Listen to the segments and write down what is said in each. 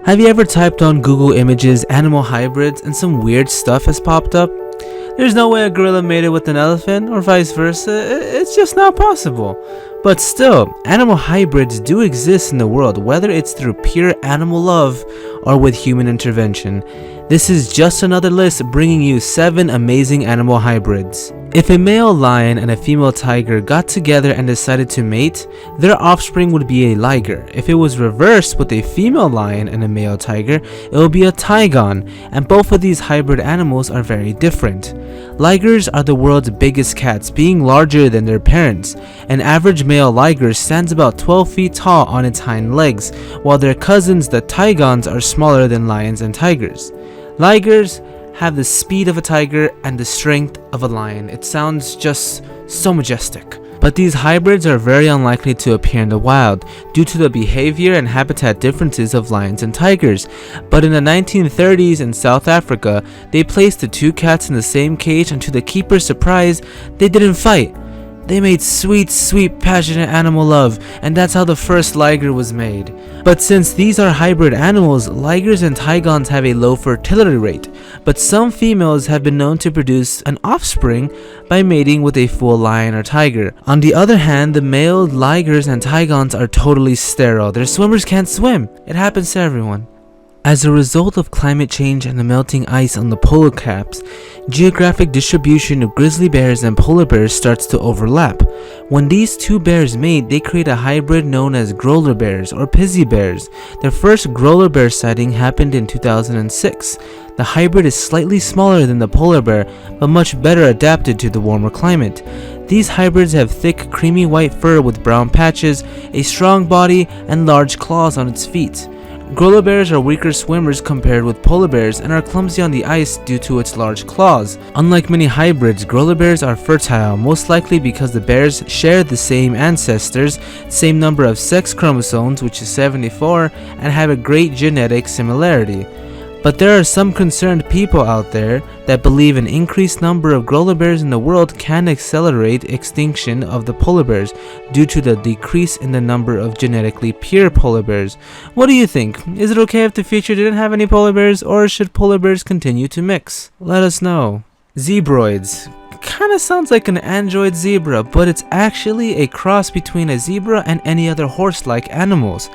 Have you ever typed on Google Images animal hybrids and some weird stuff has popped up? There's no way a gorilla mated with an elephant or vice versa, it's just not possible. But still, animal hybrids do exist in the world, whether it's through pure animal love or with human intervention. This is just another list bringing you 7 amazing animal hybrids. If a male lion and a female tiger got together and decided to mate, their offspring would be a liger. If it was reversed with a female lion and a male tiger, it would be a tigon, and both of these hybrid animals are very different. Ligers are the world's biggest cats, being larger than their parents. An average male liger stands about 12 feet tall on its hind legs, while their cousins, the tigons, are smaller than lions and tigers. Ligers have the speed of a tiger and the strength of a lion. It sounds just so majestic. But these hybrids are very unlikely to appear in the wild due to the behavior and habitat differences of lions and tigers. But in the 1930s in South Africa, they placed the 2 cats in the same cage, and to the keeper's surprise, they didn't fight. They made sweet, passionate animal love, and that's how the first liger was made. But since these are hybrid animals, ligers and tigons have a low fertility rate, but some females have been known to produce an offspring by mating with a full lion or tiger. On the other hand, the male ligers and tigons are totally sterile. Their swimmers can't swim. It happens to everyone. As a result of climate change and the melting ice on the polar caps, geographic distribution of grizzly bears and polar bears starts to overlap. When these 2 bears mate, they create a hybrid known as growler bears or pizzly bears. Their first growler bear sighting happened in 2006. The hybrid is slightly smaller than the polar bear, but much better adapted to the warmer climate. These hybrids have thick, creamy white fur with brown patches, a strong body, and large claws on its feet. Growler bears are weaker swimmers compared with polar bears and are clumsy on the ice due to its large claws. Unlike many hybrids, growler bears are fertile, most likely because the bears share the same ancestors, same number of sex chromosomes, which is 74, and have a great genetic similarity. But there are some concerned people out there that believe an increased number of growler bears in the world can accelerate extinction of the polar bears due to the decrease in the number of genetically pure polar bears. What do you think? Is it okay if the future didn't have any polar bears, or should polar bears continue to mix? Let us know. Zebroids. Kinda sounds like an android zebra, but it's actually a cross between a zebra and any other horse-like animals.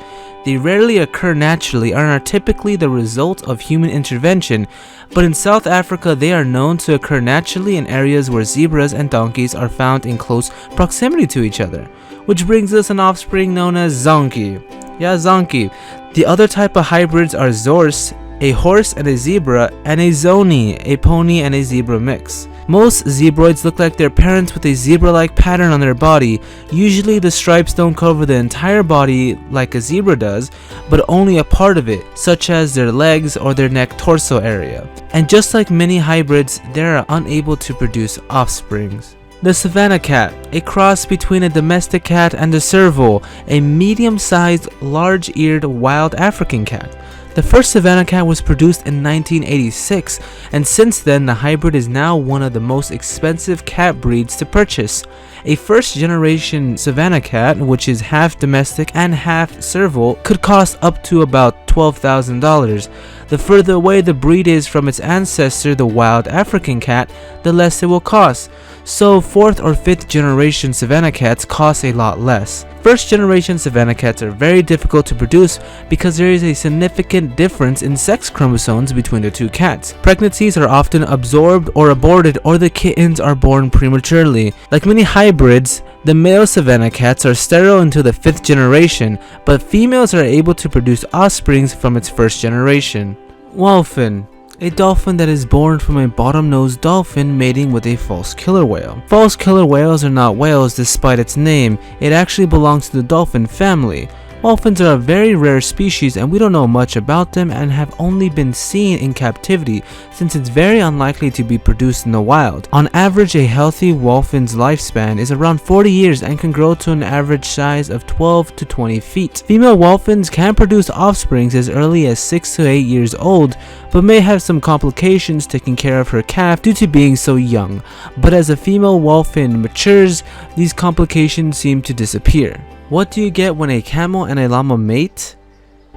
They rarely occur naturally and are typically the result of human intervention, but in South Africa they are known to occur naturally in areas where zebras and donkeys are found in close proximity to each other. Which brings us an offspring known as zonkie. Yeah, zonkie. The other type of hybrids are zorse, a horse and a zebra, and a zoni, a pony and a zebra mix. Most zebroids look like their parents with a zebra-like pattern on their body. Usually the stripes don't cover the entire body like a zebra does, but only a part of it, such as their legs or their neck-torso area. And just like many hybrids, they are unable to produce offsprings. The Savannah cat, a cross between a domestic cat and a serval, a medium-sized, large-eared wild African cat. The first Savannah cat was produced in 1986, and since then the hybrid is now one of the most expensive cat breeds to purchase. A first-generation Savannah cat, which is half domestic and half serval, could cost up to about $12,000. The further away the breed is from its ancestor, the wild African cat, the less it will cost. So 4th or 5th generation Savannah cats cost a lot less. First generation Savannah cats are very difficult to produce because there is a significant difference in sex chromosomes between the 2 cats. Pregnancies are often absorbed or aborted, or the kittens are born prematurely. Like many hybrids, the male Savannah cats are sterile until the 5th generation, but females are able to produce offsprings from its first generation. Whalefin. A dolphin that is born from a bottom-nosed dolphin mating with a false killer whale. False killer whales are not whales despite its name. It actually belongs to the dolphin family. Dolphins are a very rare species and we don't know much about them and have only been seen in captivity since it's very unlikely to be produced in the wild. On average, a healthy dolphin's lifespan is around 40 years and can grow to an average size of 12 to 20 feet. Female dolphins can produce offsprings as early as 6 to 8 years old, but may have some complications taking care of her calf due to being so young. But as a female dolphin matures, these complications seem to disappear. What do you get when a camel and a llama mate?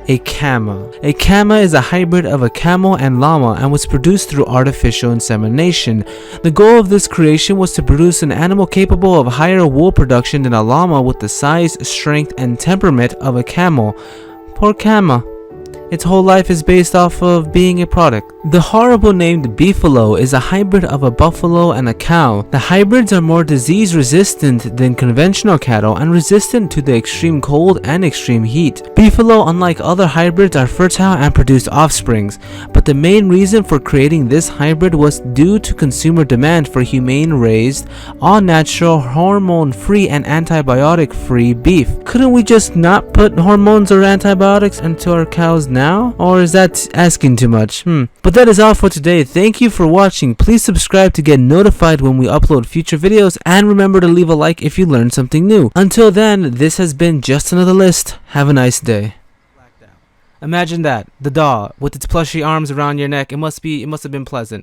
A cama. A cama is a hybrid of a camel and llama and was produced through artificial insemination. The goal of this creation was to produce an animal capable of higher wool production than a llama with the size, strength, and temperament of a camel. Poor cama. Its whole life is based off of being a product. The horrible named beefalo is a hybrid of a buffalo and a cow. The hybrids are more disease resistant than conventional cattle and resistant to the extreme cold and extreme heat. Beefalo, unlike other hybrids, are fertile and produce offsprings, but the main reason for creating this hybrid was due to consumer demand for humane raised, all natural, hormone free and antibiotic free beef. Couldn't we just not put hormones or antibiotics into our cows now? Or is that asking too much? But that is all for today. Thank you for watching. Please subscribe to get notified when we upload future videos, and remember to leave a like if you learned something new. Until then, this has been Just Another List. Have a nice day. Imagine that, the doll with its plushy arms around your neck. It must have been pleasant.